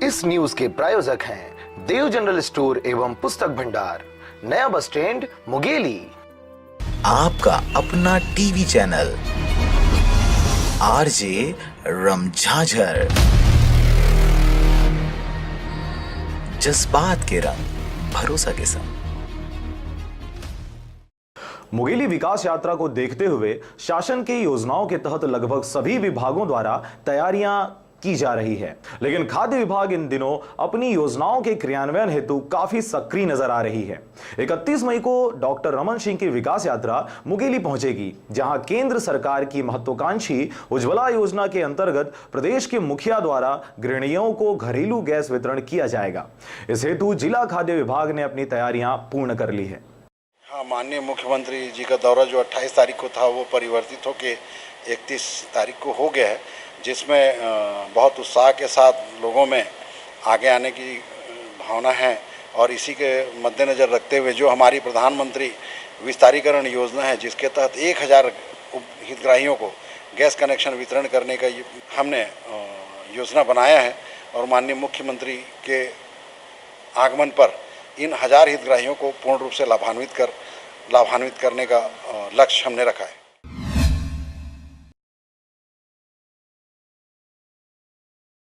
इस न्यूज के प्रायोजक हैं देव जनरल स्टोर एवं पुस्तक भंडार, नया बस स्टैंड, मुंगेली। आपका अपना टीवी चैनल आरजे रमझाझर, जज्बात के रंग, भरोसा के संग। मुंगेली विकास यात्रा को देखते हुए शासन की योजनाओं के तहत लगभग सभी विभागों द्वारा तैयारियां की जा रही है, लेकिन खाद्य विभाग इन दिनों अपनी योजनाओं के क्रियान्वयन हेतु काफी सक्रिय नजर आ रही है। 31 मई को डॉक्टर रमन सिंह की विकास यात्रा मुंगेली पहुंचेगी, जहां केंद्र सरकार की महत्वाकांक्षी उज्ज्वला योजना के अंतर्गत प्रदेश के मुखिया द्वारा गृहिणियों को घरेलू गैस वितरण किया जाएगा। इस हेतु जिला खाद्य विभाग ने अपनी तैयारियां पूर्ण कर ली है। हाँ, माननीय मुख्यमंत्री जी का दौरा जो 28 तारीख को था वो परिवर्तित होकर 31 तारीख को हो गया है, जिसमें बहुत उत्साह के साथ लोगों में आगे आने की भावना है। और इसी के मद्देनज़र रखते हुए जो हमारी प्रधानमंत्री विस्तारीकरण योजना है, जिसके तहत 1000 हितग्राहियों को गैस कनेक्शन वितरण करने का हमने योजना बनाया है। और माननीय मुख्यमंत्री के आगमन पर इन 1000 हितग्राहियों को पूर्ण रूप से लाभान्वित करने का लक्ष्य हमने रखा है।